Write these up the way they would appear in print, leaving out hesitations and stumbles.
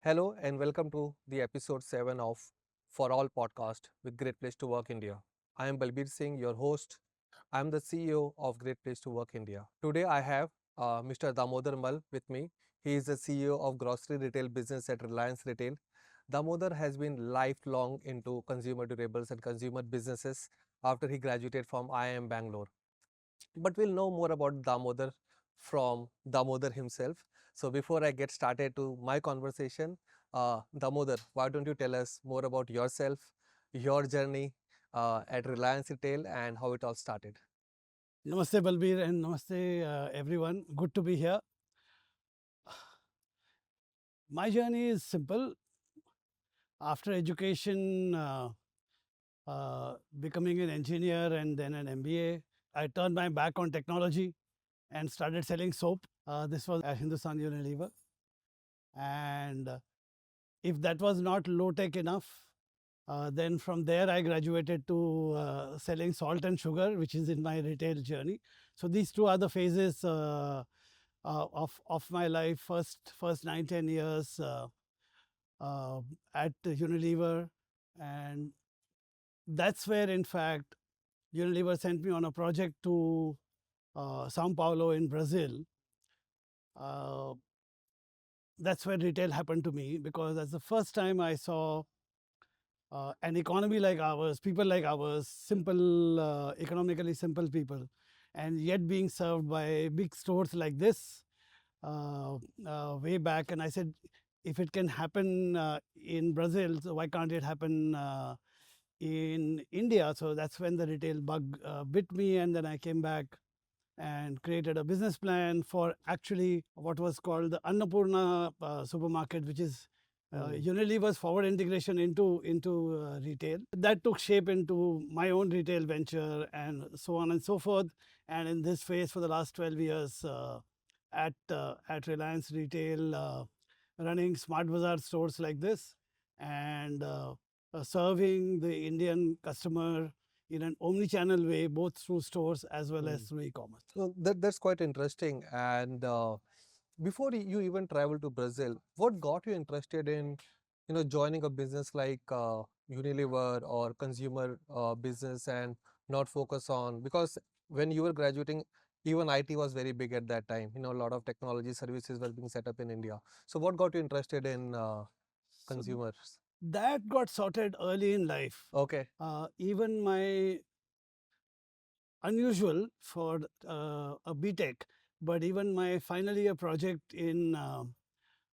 Hello and welcome to the episode 7 of For All podcast with Great Place to Work India. I am Balbir Singh, your host. I am the CEO of Great Place to Work India. Today I have Mr. Damodar Mal with me. He is the CEO of grocery retail business at Reliance Retail. Damodar has been lifelong into consumer durables and consumer businesses after he graduated from IIM Bangalore. But we'll know more about Damodar from Damodar himself. So before I get started to my conversation, Damodar, why don't you tell us more about yourself, your journey at Reliance Retail, and how it all started? Namaste Balbir and namaste everyone. Good to be here. My journey is simple. After education, becoming an engineer and then an MBA, I turned my back on technology and started selling soap. This was at Hindustan Unilever. And if that was not low tech enough, then from there I graduated to selling salt and sugar, which is in my retail journey. So these two are the phases of my life. First 9-10 years at Unilever, and that's where in fact Unilever sent me on a project to Sao Paulo in Brazil. Uh, that's where retail happened to me because that's the first time I saw an economy like ours, people like ours, simple, economically simple people, and yet being served by big stores like this way back. And I said, if it can happen in Brazil, so why can't it happen in India? So that's when the retail bug bit me, and then I came back and created a business plan for actually what was called the Annapurna supermarket, which is Unilever's forward integration into retail. That took shape into my own retail venture and so on and so forth. And in this phase for the last 12 years at Reliance Retail, running Smart Bazaar stores like this and serving the Indian customer in an omni-channel way, both through stores as well as through e-commerce. So that's quite interesting. And before you even traveled to Brazil, what got you interested in, joining a business like Unilever or consumer business and not focus on because when you were graduating, even IT was very big at that time. A lot of technology services were being set up in India. So what got you interested in So consumers? that got sorted early in life. Okay. Even my unusual for a BTech, but even my final year project in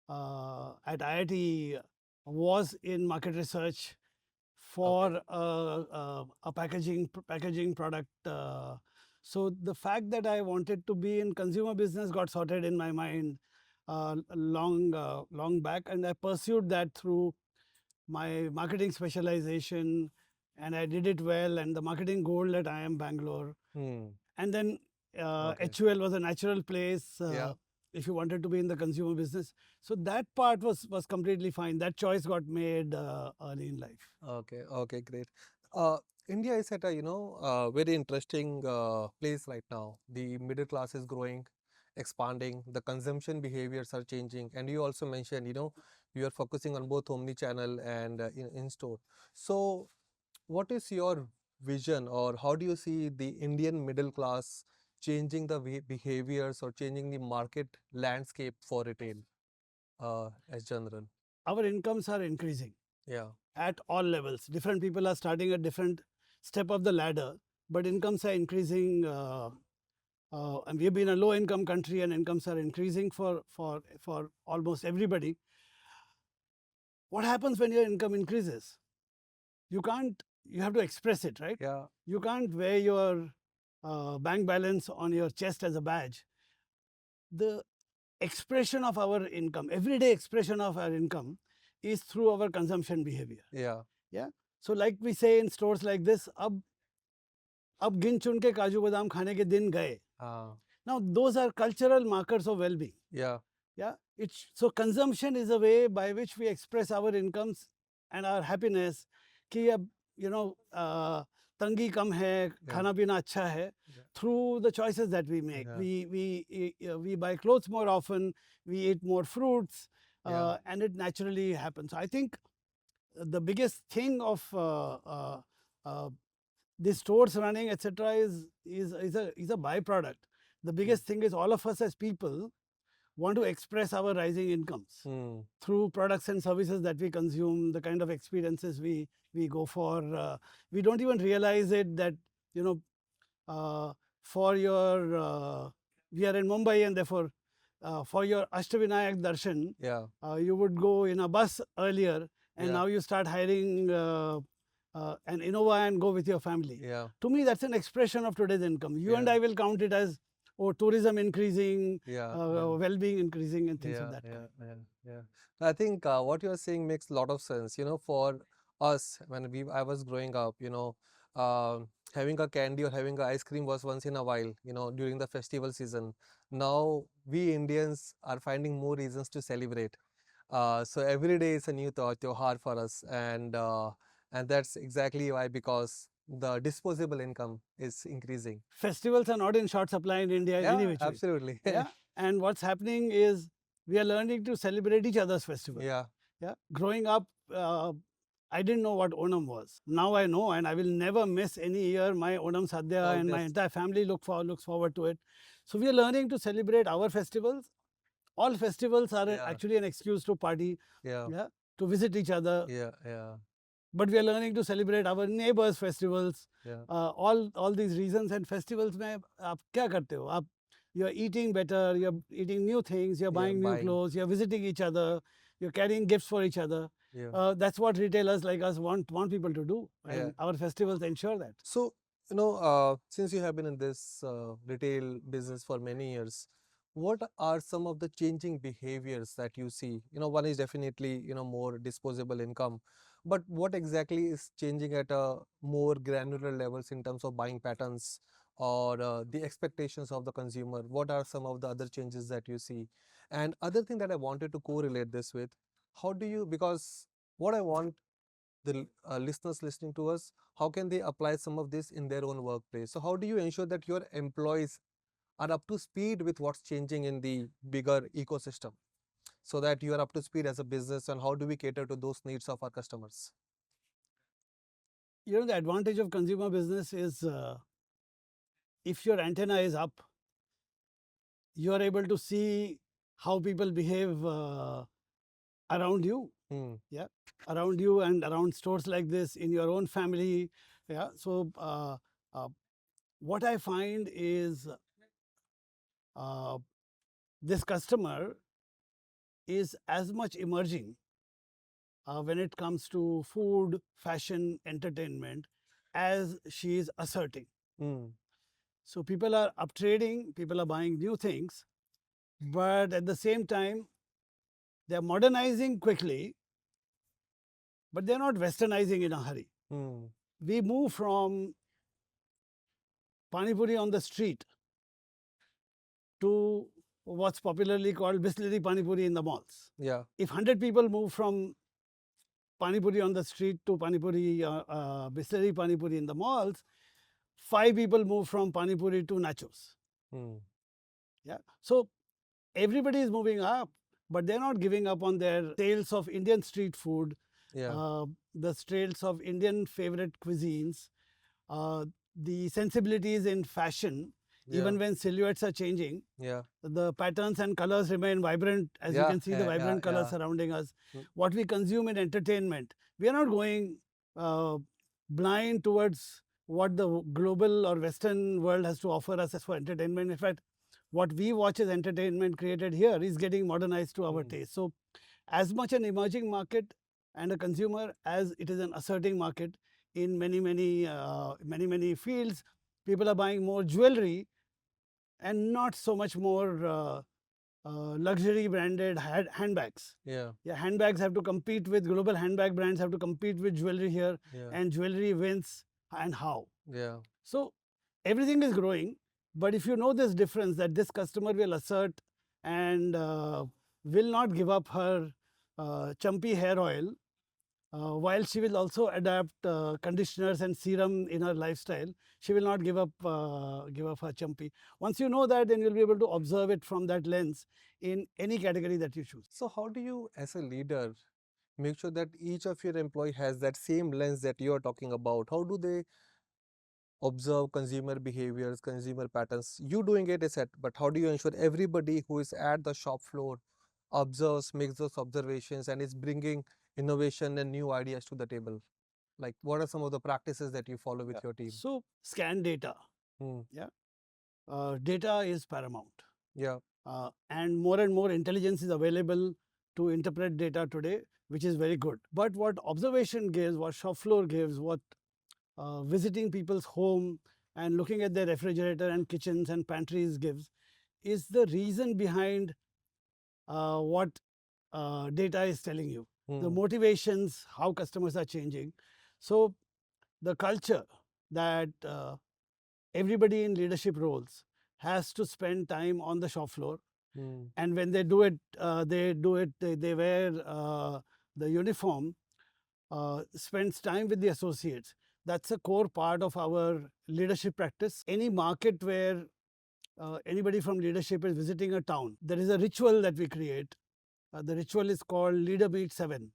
at IIT was in market research Okay. for a packaging product. So the fact that I wanted to be in consumer business got sorted in my mind long back, and I pursued that through my marketing specialization, and I did it well, and the marketing gold at IIM Bangalore. Hmm. And then Okay. HUL was a natural place Yeah. if you wanted to be in the consumer business. So that part was completely fine. That choice got made early in life. Okay, okay, great. Uh, India is at a very interesting place right now. The middle class is growing, expanding. The consumption behaviors are changing, and you also mentioned you are focusing on both omni-channel and in-store. So, what is your vision, or how do you see the Indian middle class changing the behaviors or changing the market landscape for retail as general? Our incomes are increasing Yeah. at all levels. Different people are starting at different step of the ladder, but incomes are increasing. And we have been a low income country, and incomes are increasing for almost everybody. What happens when your income increases? You have to express it, right? Yeah. You can't wear your bank balance on your chest as a badge. The expression of our income, everyday expression of our income, is through our consumption behavior. Yeah. Yeah. So, like we say in stores like this, अब गिन चुन के काजू बादाम खाने के दिन गए. Now, those are cultural markers of well-being. Yeah. Yeah. So consumption is a way by which we express our incomes and our happiness. कि अब तंगी कम है, खाना पीना अच्छा है. Through the choices that we make, we buy clothes more often, we eat more fruits, Yeah. and it naturally happens. So I think the biggest thing of uh, the stores running, etc., is a byproduct. The biggest thing is all of us as people want to express our rising incomes Hmm. through products and services that we consume, the kind of experiences we go for. We don't even realize it that you know uh, for your we are in Mumbai, and therefore for your Ashtavinayak darshan, Yeah. you would go in a bus earlier, and Yeah. now you start hiring an Innova and go with your family. Yeah. To me, that's an expression of today's income. You and Yeah. I will count it as, oh, tourism increasing, Yeah. Yeah. well-being increasing, and things of Yeah, that yeah, kind. yeah, yeah. I think what you're saying makes a lot of sense. For us, when I was growing up, having a candy or having a ice cream was once in a while, during the festival season. Now we Indians are finding more reasons to celebrate. So every day is a new tyohar for us, and that's exactly why, because the disposable income is increasing. Festivals are not in short supply in India in any Yeah, which way. absolutely. Yeah, and what's happening is we are learning to celebrate each other's festival. Yeah, Yeah, growing up, I didn't know what Onam was. Now I know, and I will never miss any year my Onam Sadhya, oh, and my that's entire family looks forward to it. So we are learning to celebrate our festivals. All festivals are yeah, actually an excuse to party, yeah, yeah, to visit each other. yeah, yeah, But we are learning to celebrate our neighbors' festivals. yeah. All these reasons and festivals में आप क्या करते हो? आप you're eating better, you're eating new things, you're Yeah, buying new buying. clothes, you're visiting each other, you're carrying gifts for each other. Yeah, That's what retailers like us want people to do, yeah. and our festivals ensure that. So, since you have been in this retail business for many years, what are some of the changing behaviors that you see? One is definitely, more disposable income, but what exactly is changing at a more granular levels in terms of buying patterns or the expectations of the consumer? What are some of the other changes that you see? And other thing that I wanted to correlate this with, how do you, because what I want the listeners listening to us, how can they apply some of this in their own workplace? So how do you ensure that your employees are up to speed with what's changing in the bigger ecosystem, so that you are up to speed as a business, and how do we cater to those needs of our customers? The advantage of consumer business is if your antenna is up, you are able to see how people behave around you. Hmm. Yeah, around you and around stores like this in your own family. Yeah, so uh, what I find is uh, this customer is as much emerging when it comes to food, fashion, entertainment as she is asserting. Hmm. So people are uptrading, people are buying new things, but at the same time they are modernizing quickly, but they're not westernizing in a hurry. Hmm. We move from pani puri on the street to what's popularly called Bisleri Pani Puri in the malls. Yeah. If 100 people move from Pani Puri on the street to Pani Puri, Bisleri Pani Puri in the malls, 5 people move from Pani Puri to nachos. Hmm. Yeah. So everybody is moving up, but they're not giving up on their sales of Indian street food, Yeah. the sales of Indian favorite cuisines, uh, the sensibilities in fashion. Yeah. Even when silhouettes are changing, Yeah. the patterns and colors remain vibrant, as you Yeah. can see the Yeah. Yeah. vibrant colors Yeah. surrounding us. Mm. What we consume in entertainment, we are not going uh, blind towards what the global or Western world has to offer us as for entertainment. In fact, what we watch as entertainment created here is getting modernized to our Mm. taste. So, as much an emerging market and a consumer as it is an asserting market in many fields, people are buying more jewelry and not so much more luxury branded handbags. Yeah. Yeah, handbags have to compete with global handbag brands, have to compete with jewelry here, Yeah. and jewelry wins and how. Yeah. So everything is growing, but if you know this difference that this customer will assert and will not give up her chumpy hair oil while she will also adapt conditioners and serum in her lifestyle, she will not give up her chumpy. Once you know that, then you'll be able to observe it from that lens in any category that you choose. So how do you, as a leader, make sure that each of your employee has that same lens that you are talking about? How do they observe consumer behaviors, consumer patterns? You doing it is set, but how do you ensure everybody who is at the shop floor observes, makes those observations, and is bringing innovation and new ideas to the table? Like, what are some of the practices that you follow with your team? So scan data. Hmm. Data is paramount. Yeah. And more intelligence is available to interpret data today, which is very good. But what observation gives, what shop floor gives, what visiting people's home and looking at their refrigerator and kitchens and pantries gives, is the reason behind what data is telling you. The Hmm. motivations, how customers are changing. So the culture that everybody in leadership roles has to spend time on the shop floor, Hmm. and when they do it, they wear the uniform, spends time with the associates. That's a core part of our leadership practice. Any market where anybody from leadership is visiting a town, there is a ritual that we create. The ritual is called Leader Meet 7.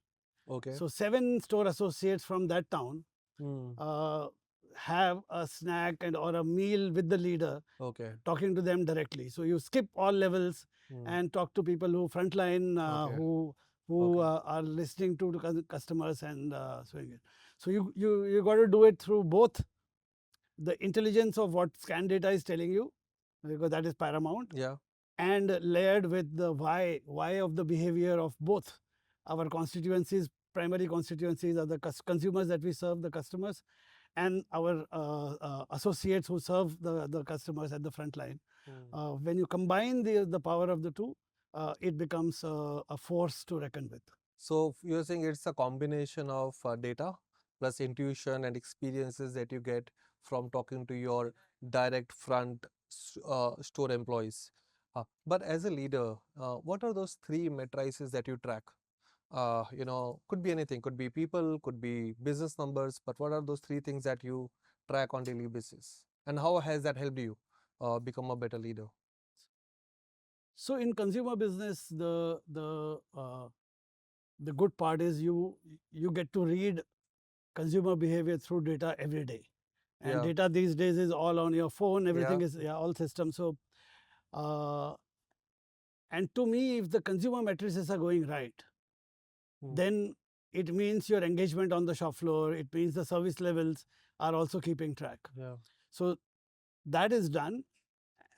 Okay. So 7 store associates from that town Hmm. uh, have a snack and or a meal with the leader, Okay. talking to them directly. So you skip all levels Hmm. and talk to people who frontline, Okay. who Okay. are listening to the customers and so it. So you got to do it through both the intelligence of what scan data is telling you, because that is paramount, Yeah. and layered with the why of the behavior of both our constituencies. Primary constituencies are the consumers that we serve, the customers, and our associates who serve the customers at the front line. Hmm. When you combine the power of the two, it becomes a force to reckon with. So you're saying it's a combination of data plus intuition and experiences that you get from talking to your direct store employees. But as a leader, what are those three matrices that you track? Could be anything, could be people, could be business numbers, but what are those three things that you track on daily basis? And how has that helped you become a better leader? So in consumer business, the good part is you get to read consumer behavior through data every day, and Yeah. data these days is all on your phone. Everything Yeah. is, yeah, all systems. So uh, and to me, if the consumer matrices are going right, Hmm. then it means your engagement on the shop floor, it means the service levels are also keeping track. Yeah. So that is done.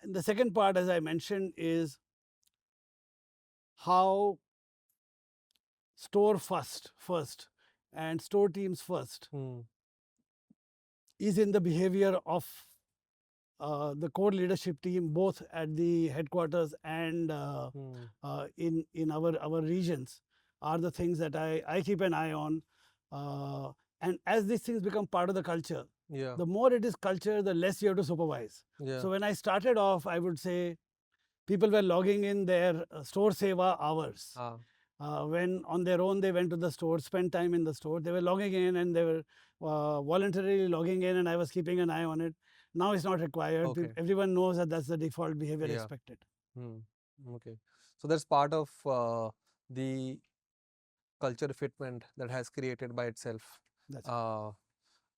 And the second part, as I mentioned, is how store first and store teams first Hmm. is in the behavior of the core leadership team, both at the headquarters and Hmm. in our regions, are the things that I keep an eye on. Uh, and as these things become part of the culture, Yeah. the more it is culture, the less you have to supervise. Yeah. So when I started off, I would say people were logging in their store seva hours. Ah. When on their own they went to the store, spent time in the store, they were logging in and they were voluntarily logging in, and I was keeping an eye on it. Now it's not required. Okay. Everyone knows that that's the default behavior Yeah. expected. Hmm. Okay. So that's part of the culture fitment that has created by itself. That's Uh,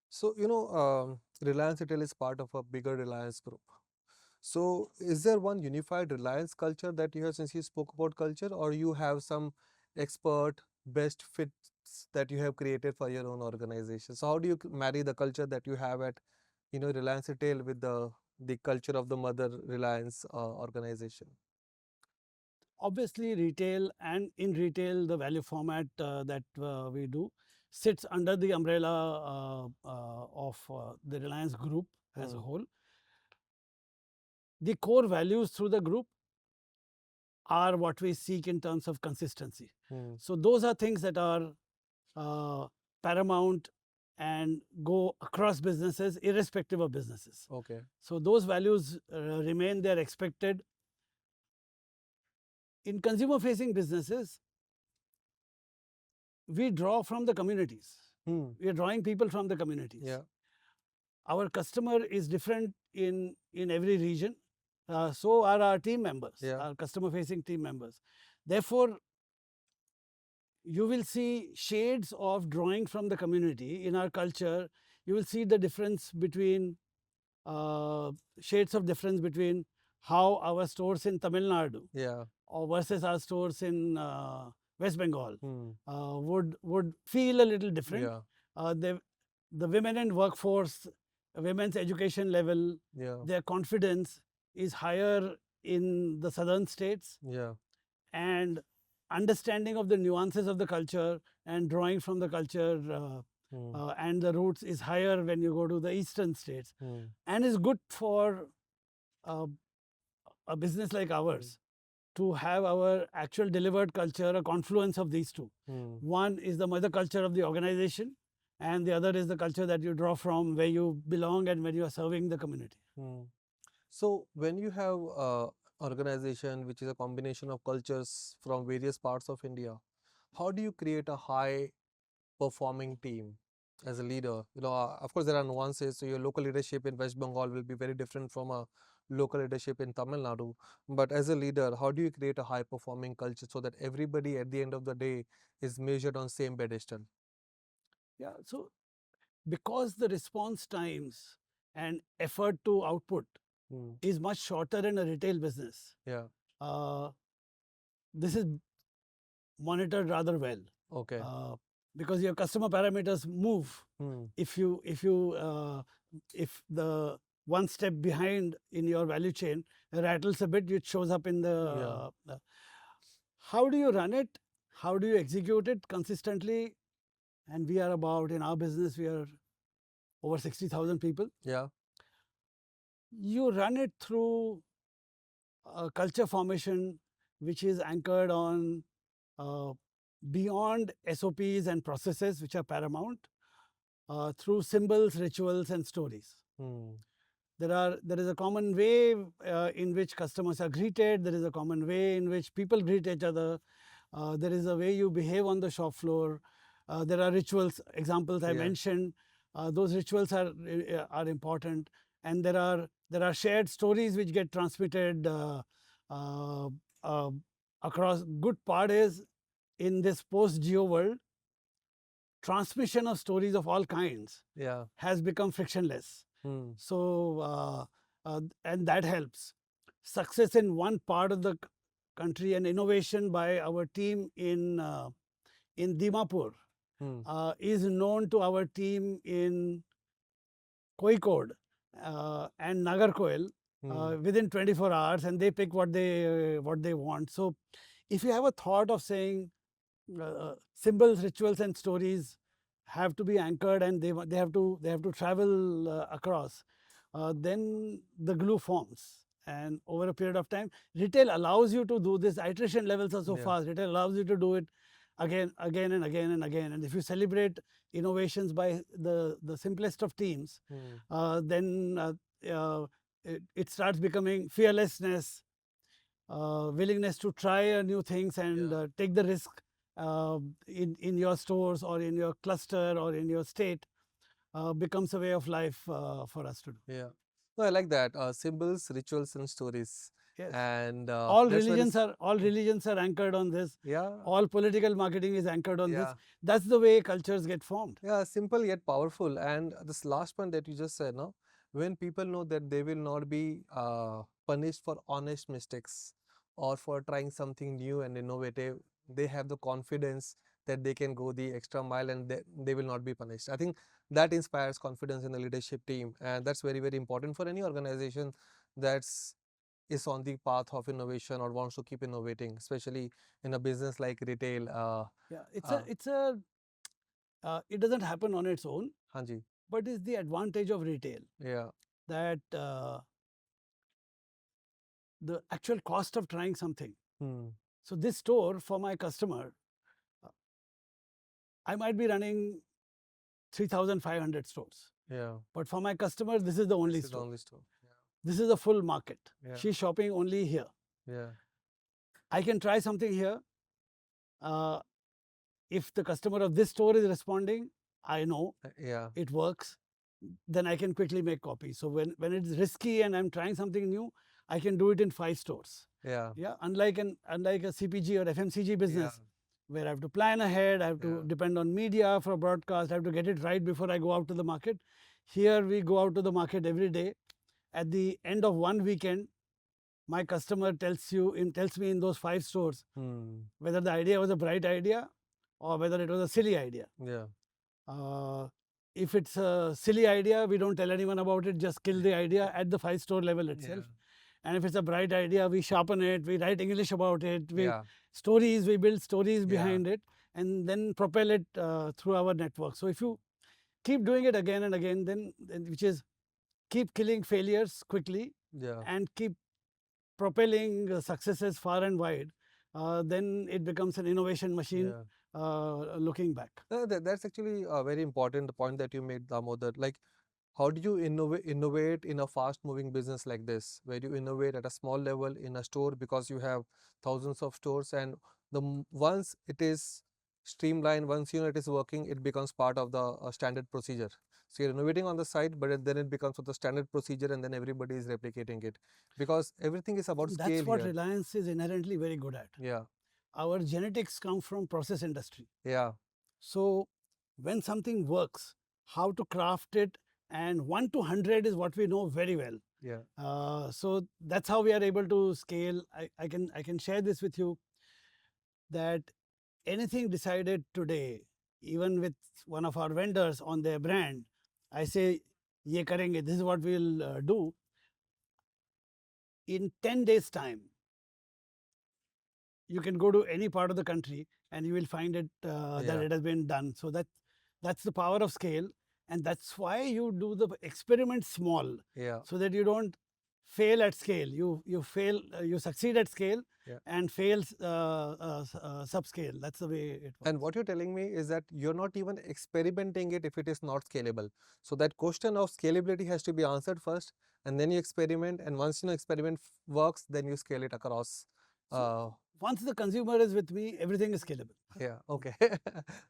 so, Reliance Retail is part of a bigger Reliance group. So, is there one unified Reliance culture that you have, since you spoke about culture, or you have some expert best fits that you have created for your own organization? So, how do you marry the culture that you have at, Reliance Retail with the culture of the mother Reliance organization? obviously retail, and in retail, the value format that we do sits under the umbrella of the Reliance Group as a Hmm. whole. The core values through the group are what we seek in terms of consistency. Hmm. So those are things that are paramount and go across businesses, irrespective of businesses. Okay. So those values remain, they are expected. In consumer facing businesses, we draw from the communities. Hmm. We are drawing people from the communities. Yeah. Our customer is different in every region. So are our team members, Yeah. our customer-facing team members. Therefore, you will see shades of drawing from the community in our culture. You will see the difference between shades of difference between how our stores in Tamil Nadu Yeah. or versus our stores in West Bengal Hmm. would feel a little different. Yeah. The women in workforce, women's education level, Yeah. their confidence is higher in the southern states, Yeah. and understanding of the nuances of the culture and drawing from the culture Hmm. and the roots is higher when you go to the eastern states, Hmm. and is good for uh, a business like ours to have our actual delivered culture, a confluence of these two. Hmm. One is the mother culture of the organization, and the other is the culture that you draw from where you belong and when you are serving the community. Hmm. So when you have organization which is a combination of cultures from various parts of India, how do you create a high performing team as a leader? Of course there are nuances. So your local leadership in West Bengal will be very different from a local leadership in Tamil Nadu. But as a leader, how do you create a high performing culture so that everybody at the end of the day is measured on same pedestal? Yeah, so because the response times and effort to output Hmm. is much shorter in a retail business, Yeah. uh, this is monitored rather well. Okay. Because your customer parameters move. Hmm. If the one step behind in your value chain rattles a bit, it shows up in Yeah. the how do you run it? How do you execute it consistently? And we are about, in our business, we are over 60,000 people. Yeah. You run it through a culture formation which is anchored on uh, beyond SOPs and processes, which are paramount, through symbols, rituals, and stories. Hmm. There is a common way in which customers are greeted. There is a common way in which people greet each other. There is a way you behave on the shop floor. There are rituals, examples I Yeah. mentioned. Those rituals are important, and there are shared stories which get transmitted uh, uh, across. Good part is, in this post geo world, transmission of stories of all kinds Yeah. has become frictionless. Hmm. So, and that helps. Success in one part of the country and innovation by our team in Dimapur Hmm. is known to our team in Kozhikode and Nagarkoil Hmm. within 24 hours, and they pick what they want. So, if you have a thought of saying symbols, rituals, and stories have to be anchored, and they have to travel across, then the glue forms. And over a period of time, retail allows you to do this. Iteration levels are so Yeah. fast. Retail allows you to do it again, and again and again. And if you celebrate innovations by the simplest of teams, Hmm. then it starts becoming fearlessness, willingness to try new things and Yeah. take the risk in your stores or in your cluster or in your state becomes a way of life for us to do. Yeah. No, I like that. Symbols, rituals, and stories. Yes. And All that's very. religions are anchored on this. Yeah. All political marketing is anchored on this. Yeah. That's the way cultures get formed. Yeah. Simple yet powerful. And this last point that you just said, no, when people know that they will not be punished for honest mistakes or for trying something new and innovative, they have the confidence that they can go the extra mile and they will not be punished. I think that inspires confidence in the leadership team, and that's very, very important for any organization that's is on the path of innovation or wants to keep innovating, especially in a business like retail. Yeah, Uh, it doesn't happen on its own, Hanji. but it's the advantage of retail Yeah. that the actual cost of trying something. Hmm. So this store for my customer, I might be running 3,500 stores, Yeah. but for my customer, this is the only This is the store. only store. This is a full market. Yeah. She's shopping only here. Yeah. I can try something here. Uh, if the customer of this store is responding, I know Yeah. it works, then I can quickly make copies. So when it's risky and I'm trying something new, I can do it in 5 stores. Yeah. Yeah, unlike a CPG or FMCG business, Yeah. where I have to plan ahead, I have to Yeah. depend on media for broadcast, I have to get it right before I go out to the market. Here we go out to the market every day. At the end of one weekend, my customer tells me in those 5 stores Hmm. whether the idea was a bright idea or whether it was a silly idea. Yeah. Uh, if it's a silly idea, we don't tell anyone about it, just kill the idea at the 5-store level itself. And if it's a bright idea, we sharpen it, we write English about it, Yeah. we build stories Yeah. behind it, and then propel it through our network. So if you keep doing it again and again, then which is keep killing failures quickly Yeah. and keep propelling successes far and wide, then it becomes an innovation machine. Yeah. Looking back. That's actually a very important point that you made, Damodar. Like, how do you innovate in a fast-moving business like this, where you innovate at a small level in a store because you have thousands of stores, and once it is streamlined, once you know it is working, it becomes part of the standard procedure. So you're innovating on the side, but then it becomes the standard procedure, and then everybody is replicating it because everything is about That's scale what here. Reliance is inherently very good at. Yeah. Our genetics come from process industry. Yeah. So when something works, how to craft it, and 1 to 100 is what we know very well. Yeah. So that's how we are able to scale. I can share this with you, that anything decided today, even with one of our vendors on their brand, I say, ye karenge, this is what we'll do. In 10 days' time, you can go to any part of the country and you will find it that Yeah. it has been done. So that's the power of scale, and that's why you do the experiment small, Yeah. so that you don't fail at scale. You succeed at scale Yeah. and fail subscale. That's the way it works. And what you're telling me is that you're not even experimenting it if it is not scalable. So that question of scalability has to be answered first, and then you experiment. And once you know experiment works, then you scale it across. So once the consumer is with me, everything is scalable. Yeah. Okay.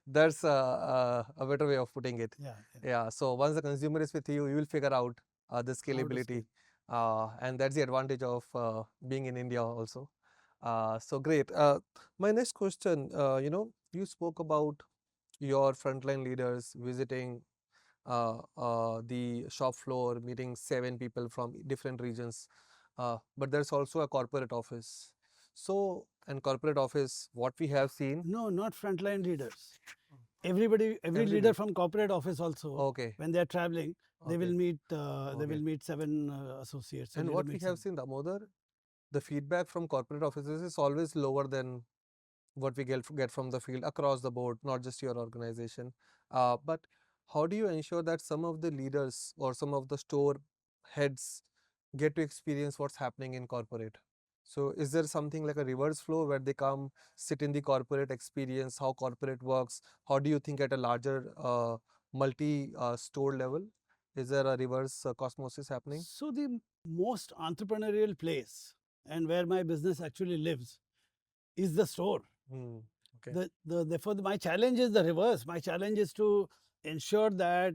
That's a better way of putting it. Yeah. Yeah. So once the consumer is with you, you will figure out the scale. scalability, and that's the advantage of being in India also. So great. My next question, you spoke about your frontline leaders visiting the shop floor, meeting 7 people from different regions, but there's also a corporate office. So, and corporate office, what we have seen. No, not frontline leaders. Every leader from corporate office also, Okay. when they are traveling, they Okay. will meet. They Okay. will meet 7 associates. And what we have seen, Damodar, the feedback from corporate offices is always lower than what we get from the field across the board, not just your organization. But how do you ensure that some of the leaders or some of the store heads get to experience what's happening in corporate? So is there something like a reverse flow where they come, sit in the corporate experience, how corporate works? How do you think at a larger multi-store level? Is there a reverse osmosis happening? So the most entrepreneurial place and where my business actually lives is the store. Okay. Therefore, my challenge is the reverse. My challenge is to ensure that.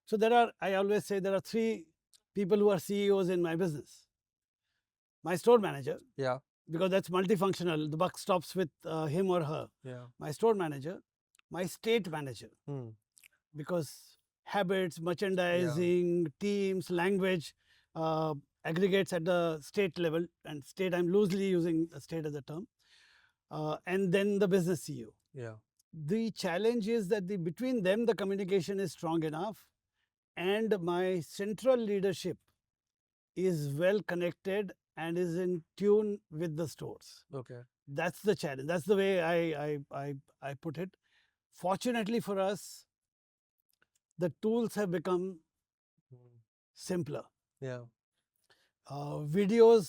So I always say there are 3 people who are CEOs in my business. My store manager, Yeah. because that's multifunctional. The buck stops with him or her. Yeah. My store manager, my state manager, because habits, merchandising, teams, language aggregates at the state level, and state, I'm loosely using state as a term, and then the business CEO. Yeah. The challenge is that between them the communication is strong enough, and my central leadership is well connected and is in tune with the stores. Okay. That's the challenge. That's the way I put it. Fortunately for us, the tools have become simpler. Yeah. Video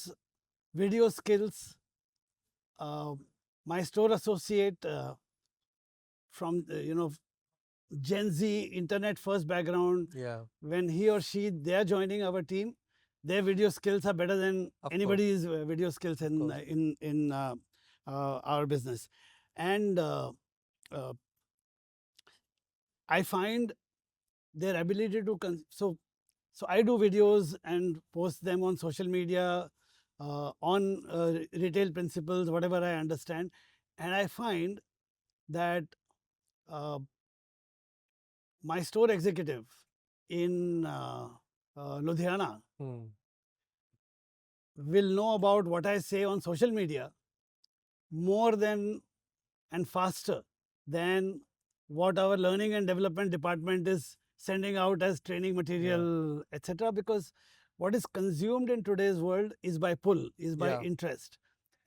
skills. My store associate from Gen Z internet first background. Yeah. When he or she they are joining our team, their video skills are better than anybody's video skills in our business. And I find their ability to so I do videos and post them on social media on retail principles, whatever I understand, and I find that uh, my store executive in Ludhiana Hmm. will know about what I say on social media more than and faster than what our learning and development department is sending out as training Yeah. material, etc. Because what is consumed in today's world is by pull, is by Yeah. interest,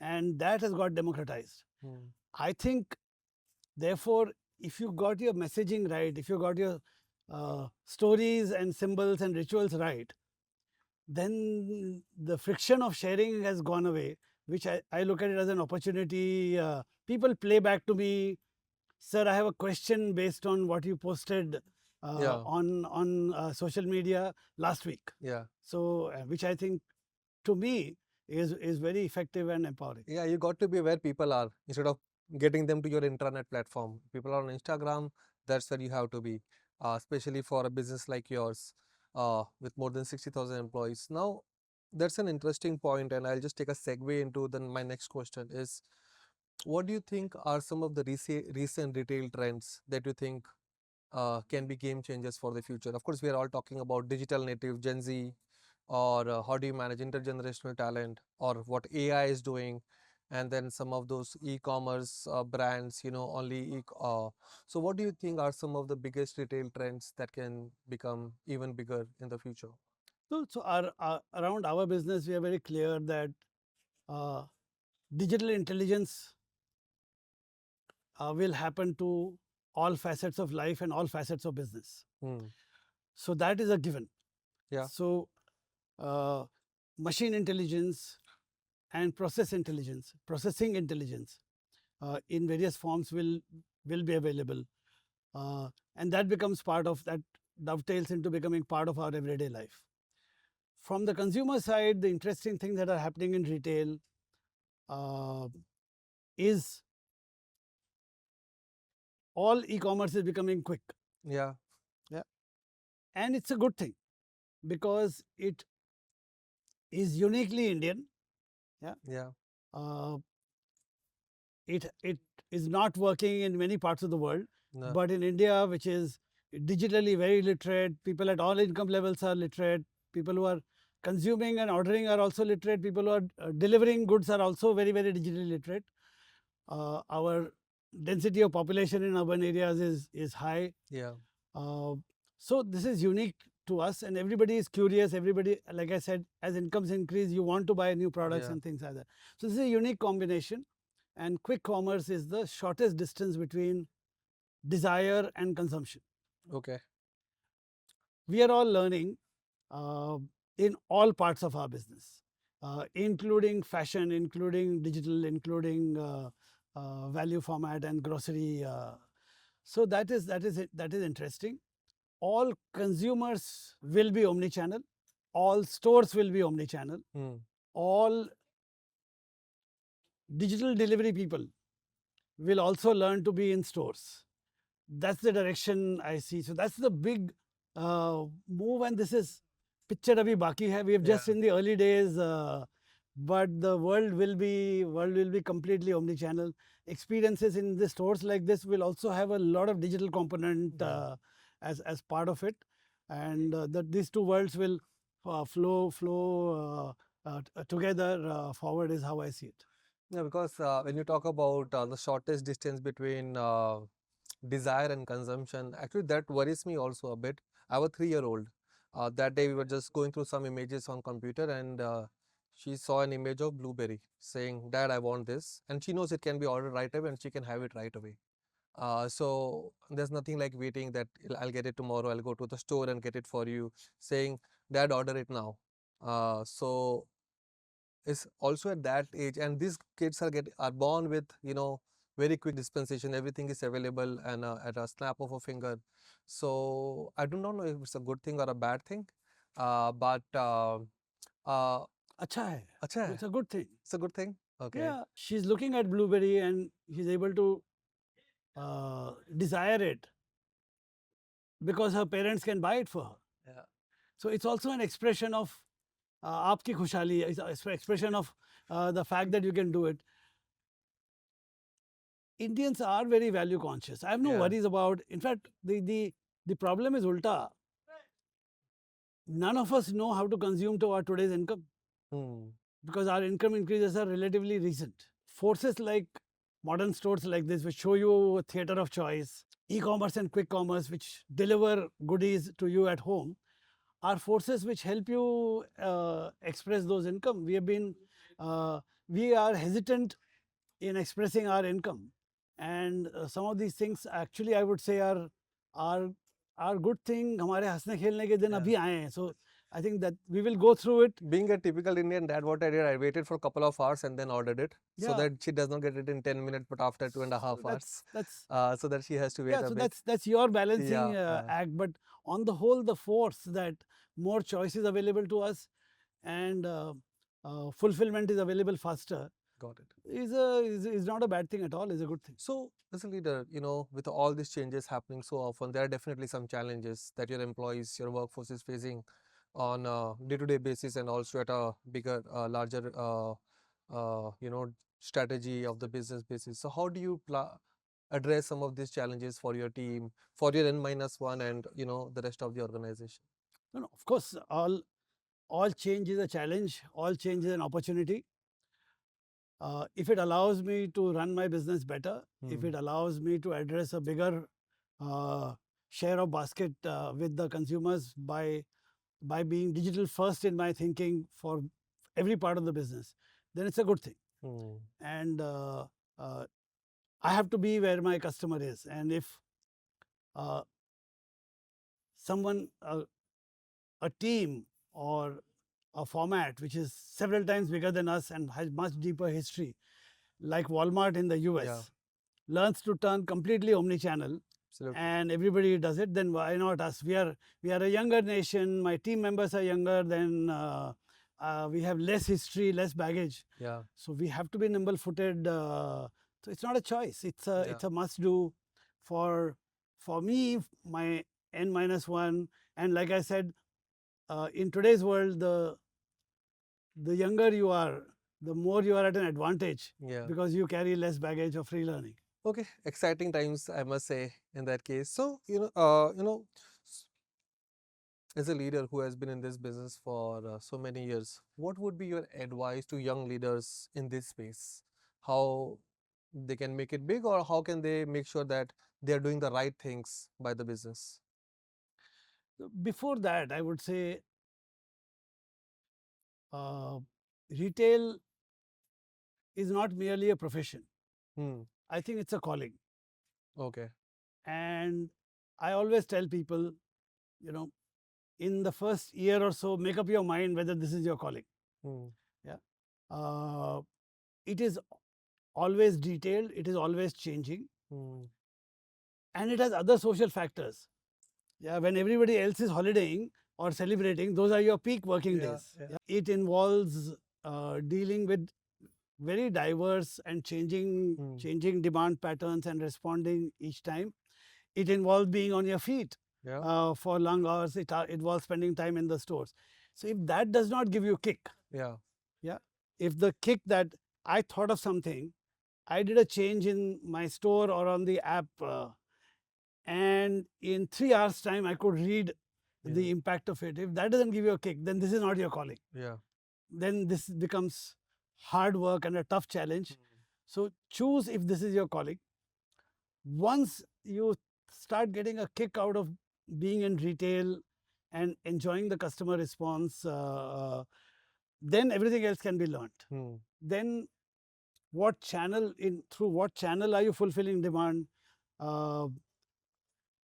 and that has got democratized. Hmm. I think, therefore, if you got your messaging right, if you got your stories and symbols and rituals right, then the friction of sharing has gone away, which I look at it as an opportunity. People play back to me, sir, I have a question based on what you posted Yeah. on social media last week. Yeah. So, which I think to me is very effective and empowering. Yeah, you got to be where people are instead of getting them to your intranet platform. People are on Instagram, that's where you have to be, especially for a business like yours with more than 60,000 employees. Now, that's an interesting point, and I'll just take a segue into my next question is what do you think are some of the recent retail trends that you think can be game changers for the future? Of course, we are all talking about digital native, Gen Z, or how do you manage intergenerational talent, or what AI is doing, and then some of those e-commerce brands, only so what do you think are some of the biggest retail trends that can become even bigger in the future? So around our business, we are very clear that uh, digital intelligence will happen to all facets of life and all facets of business. Hmm. So that is a given. Yeah. So uh, machine intelligence and processing intelligence in various forms will be available, and that becomes part of that dovetails into becoming part of our everyday life. From the consumer side, the interesting things that are happening in retail uh, is all e-commerce is becoming quick. Yeah. Yeah, and it's a good thing because it is uniquely Indian. Yeah, Yeah. uh, it is not working in many parts of the world, No. but in India, which is digitally very literate, people at all income levels are literate. People who are consuming and ordering are also literate. People who are delivering goods are also very digitally literate. Our density of population in urban areas is high. Yeah. Uh, so this is unique to us, and everybody is curious. Everybody, like I said, as incomes increase, you want to buy new products Yeah. and things like that. So this is a unique combination, and quick commerce is the shortest distance between desire and consumption. Okay. We are all learning uh, in all parts of our business, including fashion, including digital, including value format and grocery. So that is interesting. All consumers will be omnichannel. All stores will be omnichannel. Hmm. All digital delivery people will also learn to be in stores. That's the direction I see. So that's the big move, and this is picture abhi baki hai. We have Yeah. just in the early days, but the world will be completely omnichannel. Experiences in the stores like this will also have a lot of digital component Yeah. as part of it, and that these two worlds will flow together forward is how I see it. Yeah, because when you talk about the shortest distance between desire and consumption, actually that worries me also a bit. I have a 3-year-old. That day we were just going through some images on computer, and she saw an image of blueberry saying, "Dad, I want this," and she knows it can be ordered right away and she can have it right away. So there's nothing like waiting that I'll get it tomorrow. I'll go to the store and get it for you, saying, "Dad, order it now." So is also at that age, and these kids are born with very quick dispensation. Everything is available and at a snap of a finger. So I do not know if it's a good thing or a bad thing, but uh, अच्छा है. अच्छा है. It's a good thing. It's a good thing. Okay. Yeah, she's looking at blueberry and she's able to desire it because her parents can buy it for her. Yeah. So it's also an expression of aapki khushali, it's an expression of the fact that you can do it. Indians are very value conscious. I have no Yeah. worries about. In fact, the problem is ulta. None of us know how to consume to our today's income Hmm. because our income increases are relatively recent. Forces like modern stores like this, which show you a theater of choice, e-commerce and quick commerce, which deliver goodies to you at home, are forces which help you express those income. We are hesitant in expressing our income, and some of these things actually I would say are are good thing. हमारे हंसने खेलने के दिन Yeah. अभी आए हैं. So I think that we will go through it. Being a typical Indian dad, what I did, I waited for a couple of hours and then ordered it so Yeah. that she does not get it in 10 minutes, but after 2.5 So hours, that's so that she has to wait yeah. a So bit. that's your balancing Yeah. act. But on the whole, the force that more choices available to us and fulfillment is available faster Got it. is not a bad thing at all. Is a good thing. So, as a leader, with all these changes happening so often, there are definitely some challenges that your employees, your workforce is facing on a day-to-day basis, and also at a bigger, larger, strategy of the business basis. So, how do you address some of these challenges for your team, for your N-1, and the rest of the organization? No, of course, all change is a challenge. All change is an opportunity. If it allows me to run my business better, if it allows me to address a bigger uh, share of basket with the consumers by being digital first in my thinking for every part of the business, then it's a good thing. Hmm. And uh, I have to be where my customer is. And if uh, someone, a team or a format which is several times bigger than us and has much deeper history, like Walmart in the US, Yeah. learns to turn completely omni-channel, Absolutely. and everybody does it, then why not us? We are a younger nation. My team members are younger. Then we have less history, less baggage. Yeah. So we have to be nimble-footed. So it's not a choice. It's Yeah. a must-do for me. My N-1, and like I said, in today's world, the younger you are, the more you are at an advantage Yeah. because you carry less baggage of free learning. Okay, exciting times, I must say, in that case. So, s- as a leader who has been in this business for so many years, what would be your advice to young leaders in this space? How they can make it big, or how can they make sure that they are doing the right things by the business? Before that, I would say uh, retail is not merely a profession. Hmm. I think it's a calling. Okay. And I always tell people, you know, in the first year or so, make up your mind whether this is your calling. Hmm. Yeah. Uh, it is always detailed, it is always changing, Hmm. and it has other social factors. Yeah. When everybody else is holidaying or celebrating, those are your peak working Yeah, days. yeah. Yeah. It involves dealing with very diverse and Hmm. changing demand patterns and responding each time. It involves being on your feet Yeah. for long hours. It involves spending time in the stores. So if that does not give you kick, Yeah. yeah, if the kick that I thought of something, I did a change in my store or on the app, and in 3 hours time I could read the Yeah. impact of it. If that doesn't give you a kick, then this is not your calling. Yeah. Then this becomes hard work and a tough challenge. So choose if this is your calling. Once you start getting a kick out of being in retail and enjoying the customer response, then everything else can be learned. Hmm. Then through what channel are you fulfilling demand? Uh,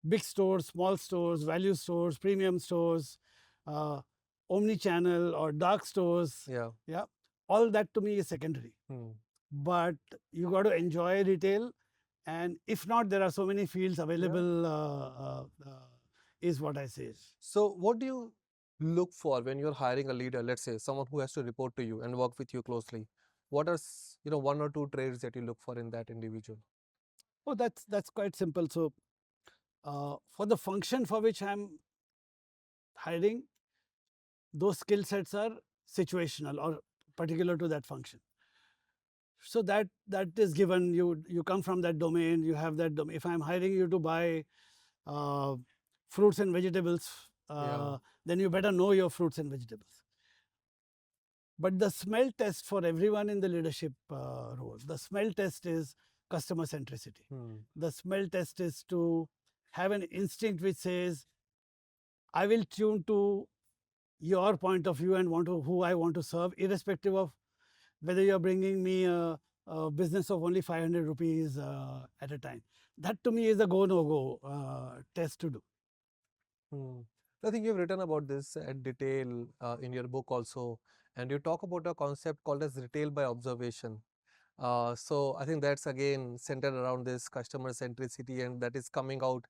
Big stores, small stores, value stores, premium stores, uh, omni-channel or dark stores. Yeah. Yeah, all that to me is secondary. Hmm. But you got to enjoy retail, and if not, there are so many fields available. Is what I say. So, what do you look for when you're hiring a leader? Let's say someone who has to report to you and work with you closely. What are one or two traits that you look for in that individual? Oh, that's quite simple. So For the function for which I'm hiring, those skill sets are situational or particular to that function. So that is given. You come from that domain. You have that domain. If I'm hiring you to buy uh, fruits and vegetables, Yeah. then you better know your fruits and vegetables. But the smell test for everyone in the leadership role, the smell test is customer centricity. Hmm. The smell test is to have an instinct which says, I will tune to your point of view and want to who I want to serve, irrespective of whether you're bringing me a business of only 500 rupees at a time. That to me is a go no go test to do. Hmm. I think you've written about this at detail in your book also, and you talk about a concept called as retail by observation. So I think that's again centered around this customer centricity, and that is coming out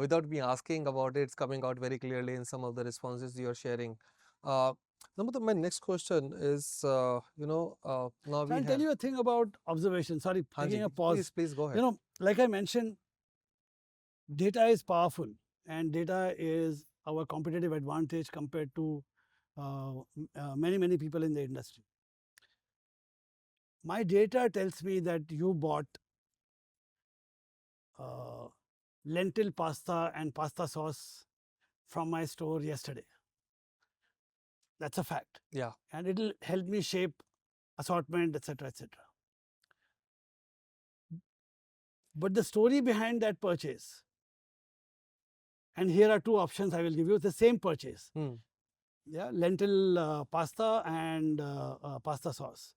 without me asking about it. It's coming out very clearly in some of the responses you're sharing. Uh, my next question is, now So we I'll tell have. you a thing about observation. Sorry, taking Hanji, a please, pause. please go ahead. You know, like I mentioned, data is powerful, and data is our competitive advantage compared to many people in the industry. My data tells me that you bought uh, lentil pasta and pasta sauce from my store yesterday. That's a fact, Yeah. and it'll help me shape assortment, etc., etc. But the story behind that purchase, and here are two options I will give you: the same purchase, Hmm. yeah, lentil pasta and pasta sauce.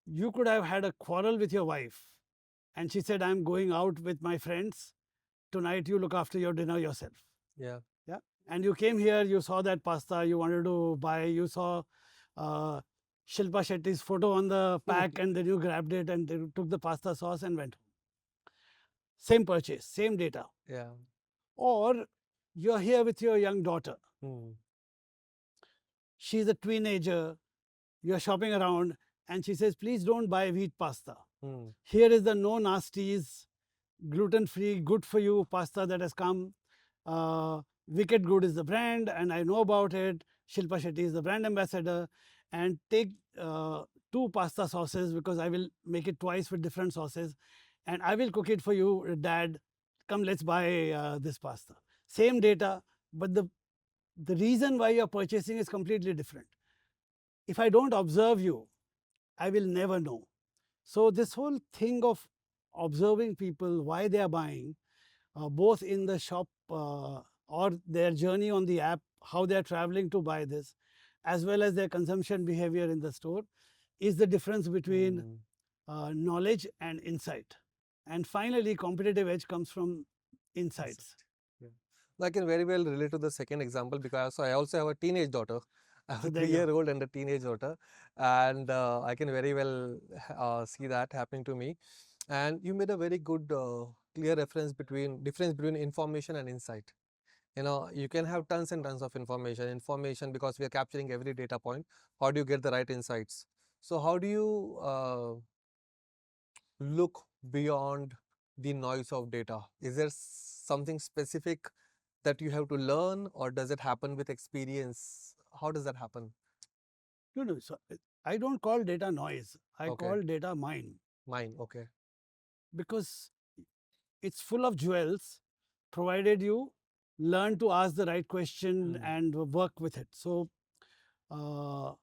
You could have had a quarrel with your wife, and she said, I'm going out with my friends. Tonight, you look after your dinner yourself. Yeah. Yeah. And you came here, you saw that pasta, you wanted to buy, you saw uh, Shilpa Shetty's photo on the pack, and then you grabbed it and then took the pasta sauce and went home. Same purchase, same data. Yeah. Or you're here with your young daughter. Hmm. She's a teenager, you're shopping around, and she says, please don't buy wheat pasta. Hmm. Here is the no nasties, gluten free, good for you pasta that has come. Wicked Good is the brand, and I know about it. Shilpa Shetty is the brand ambassador. And take two pasta sauces because I will make it twice with different sauces, and I will cook it for you, Dad. Come, let's buy this pasta. Same data, but the reason why you're purchasing is completely different. If I don't observe you, I will never know. So, this whole thing of observing people, why they are buying, both in the shop or their journey on the app, how they are traveling to buy this, as well as their consumption behavior in the store, is the difference between Hmm. knowledge and insight. And finally, competitive edge comes from Insight. insights. Yeah. I can very well relate to the second example because I also have a teenage daughter. I have So a there you go. 3-year-old and a teenage daughter, and I can very well see that happening to me. And you made a very good, clear reference between difference between information and insight. You can have tons and tons of information because we are capturing every data point. How do you get the right insights? So how do you look beyond the noise of data? Is there something specific that you have to learn, or does it happen with experience? How does that happen? No, no. So I don't call data noise. I Okay. call data mine, Mine. Okay. because it's full of jewels, provided you learn to ask the right question Hmm. and work with it. Uh,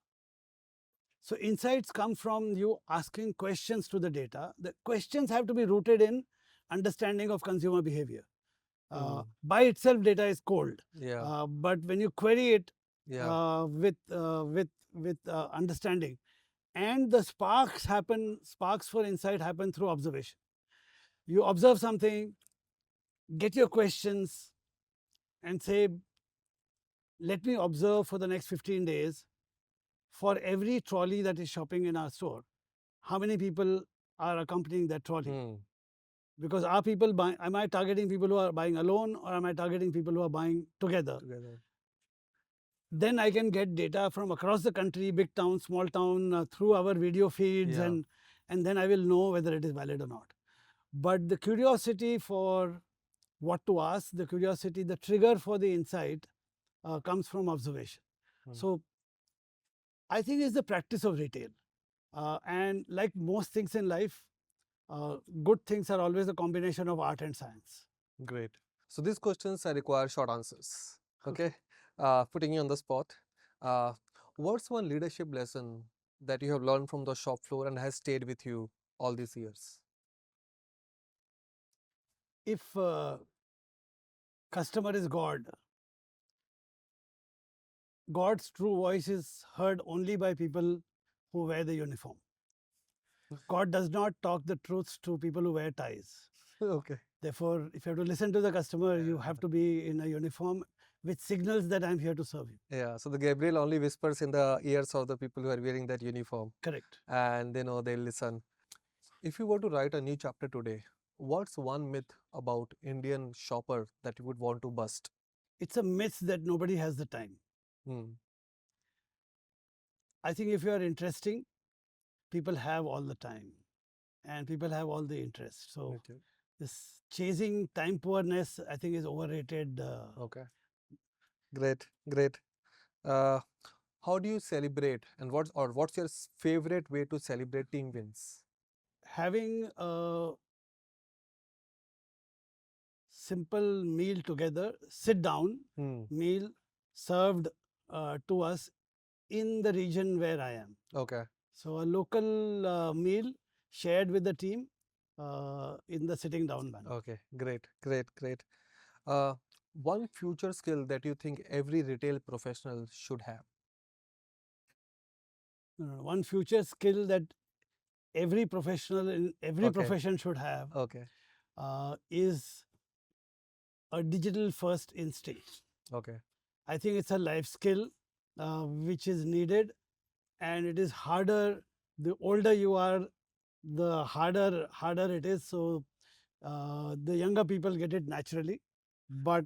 so insights come from you asking questions to the data. The questions have to be rooted in understanding of consumer behavior. Hmm. By itself, data is cold, Yeah. but when you query it Yeah. with understanding, and the sparks for insight happen through observation. You observe something, get your questions, and say, let me observe for the next 15 days, for every trolley that is shopping in our store, how many people are accompanying that trolley? Hmm. Because are people buying, am I targeting people who are buying alone, or am I targeting people who are buying together? Together. Then I can get data from across the country, big town, small town, through our video feeds, Yeah. and then I will know whether it is valid or not. But the curiosity for what to ask, the curiosity, the trigger for the insight comes from observation. Mm. So I think it's the practice of retail. And like most things in life, good things are always a combination of art and science. Great. So these questions require short answers. Okay. Putting you on the spot. Uh, what's one leadership lesson that you have learned from the shop floor and has stayed with you all these years? If customer is God, God's true voice is heard only by people who wear the uniform. God does not talk the truths to people who wear ties. Okay. Therefore, if you have to listen to the customer, you Yeah. have to be in a uniform which signals that I'm here to serve you. Yeah. So the Gabriel only whispers in the ears of the people who are wearing that uniform, Correct. and they know they'll listen. If you were to write a new chapter today, what's one myth about Indian shopper that you would want to bust? It's a myth that nobody has the time. Hmm. I think if you are interesting, people have all the time and people have all the interest. So Okay. this chasing time poorness, I think, is overrated. Okay. Great. Great. Uh, how do you celebrate, and what's your favorite way to celebrate team wins? Having a simple meal together, sit down, Hmm. meal served to us in the region where I am. Okay. So a local meal shared with the team in the sitting down manner. Okay. Great. Great. Great. Uh, one future skill that you think every retail professional should have. One future skill that every professional in every Okay. profession should have Okay. is a digital first instinct. Okay. I think it's a life skill which is needed, and it is harder. The older you are, the harder it is. So the younger people get it naturally, but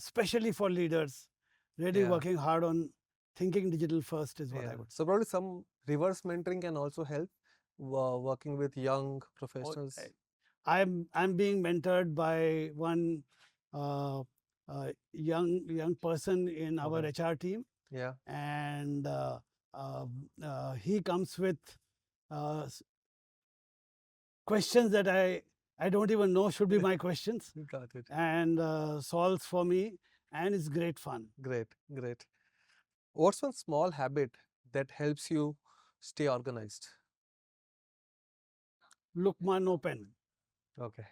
especially for leaders, really Yeah. working hard on thinking digital first is what I Yeah. would say. So probably some reverse mentoring can also help working with young Oh, professionals. I'm being mentored by one uh, young person in our Okay. HR team, Yeah. and he comes with s- questions that I don't even know should be my questions, Got it. and solves for me, and it's great fun. Great. Great. What's one small habit that helps you stay organized? Lukman no pen. Okay.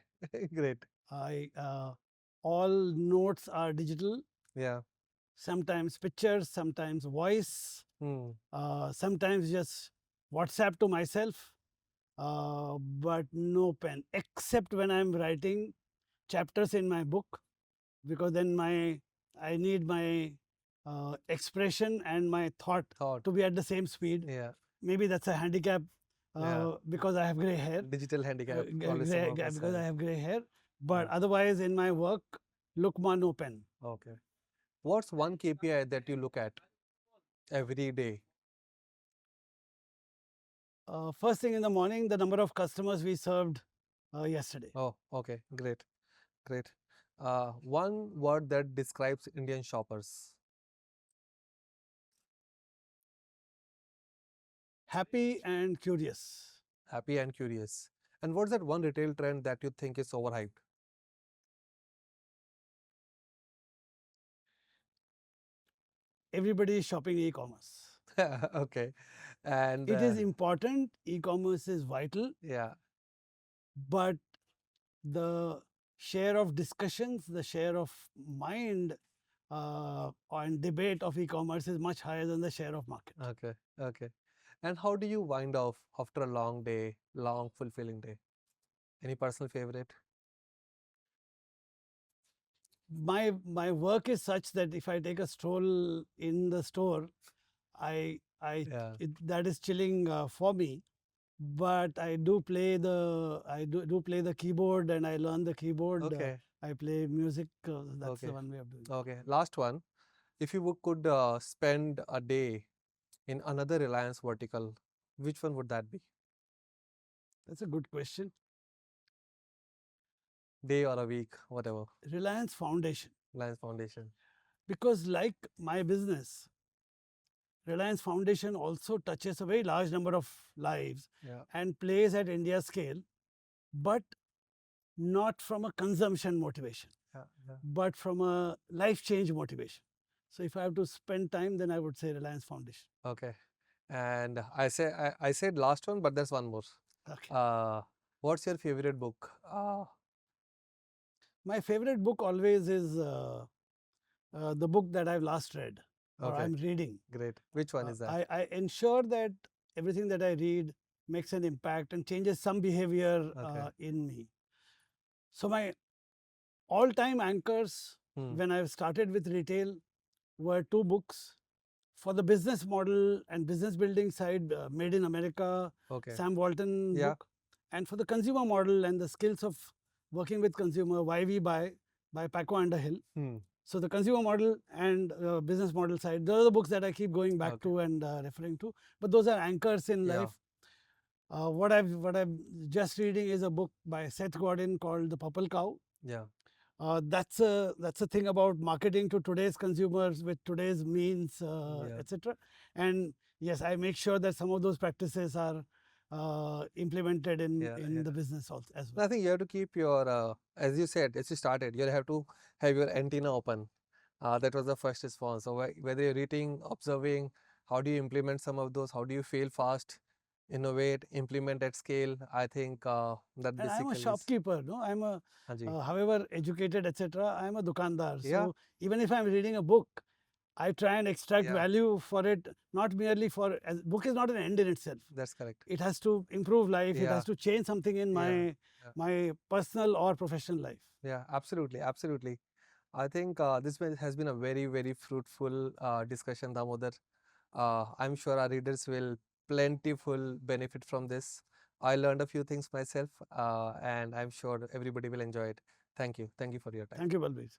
Great. I all notes are digital. Yeah. Sometimes pictures, sometimes voice, Hmm. sometimes just WhatsApp to myself, but no pen, except when I'm writing chapters in my book, because then I need my expression and my thought Thought. to be at the same speed. Yeah. Maybe that's a handicap Yeah. because I have gray hair. Digital handicap. Probably some of us Because I have. have gray hair. But Yeah. otherwise, in my work, Lukman no pen. Okay. What's one KPI that you look at every day? First thing in the morning, the number of customers we served yesterday. Oh, okay. Great. Great. One word that describes Indian shoppers. Happy and curious. Happy and curious. And what's that one retail trend that you think is overhyped? Everybody is shopping e-commerce. Okay. And It is important. E-commerce is vital, yeah. but the share of discussions, the share of mind and debate of e-commerce is much higher than the share of market. Okay. Okay. And how do you wind off after a long day, long fulfilling day? Any personal favorite? My work is such that if I take a stroll in the store, Yeah. that is chilling for me. But I do play the keyboard, and I learn the keyboard. Okay. I play music. That's Okay. the one way of doing it. Okay. Last one. If you could spend a day in another Reliance vertical, which one would that be? That's a good question. day or a week, whatever. Reliance Foundation. Reliance Foundation. Because like my business, Reliance Foundation also touches a very large number of lives Yeah. and plays at India scale, but not from a consumption motivation, Yeah. Yeah. but from a life change motivation. So if I have to spend time, then I would say Reliance Foundation. Okay. And I said last one, but there's one more. Okay. What's your favorite book? My favorite book always is the book that I've last read or Okay. I'm reading. Great. Which one is that? I ensure that everything that I read makes an impact and changes some behavior Okay. in me. So my all-time anchors Hmm. when I started with retail were two books. For the business model and business building side, Made in America, Okay. Sam Walton Yeah. book, and for the consumer model and the skills of working with consumer, Why We Buy by Paco Underhill. Hmm. So the consumer model and business model side, those are the books that I keep going back Okay. to and referring to. But those are anchors in Yeah. life. What I'm just reading is a book by Seth Godin called The Purple Cow. Yeah. That's a thing about marketing to today's consumers with today's means, Yeah. etc. And yes, I make sure that some of those practices are implemented in Yeah. in Yeah. the business also as I well. think you have to keep your, as you said, as you started, you have to have your antenna open. That was the first response. So whether you're reading, observing, how do you implement some of those? How do you fail fast, innovate, implement at scale? I think that And I'm a basically is. shopkeeper, no? I'm a, Haji. however educated, etc. I'm a dukandar. Yeah. So even if I'm reading a book, I try and extract Yeah. value for it, not merely for, as book is not an end in itself. That's correct. It has to improve life. It Yeah. has to change something in Yeah. my my personal or professional life. Yeah, absolutely, absolutely. I think has been a very, very fruitful discussion, Damodar. I'm sure our readers will plentiful benefit from this. I learned a few things myself, and I'm sure everybody will enjoy it. Thank you. Thank you for your time. Thank you, Balbir.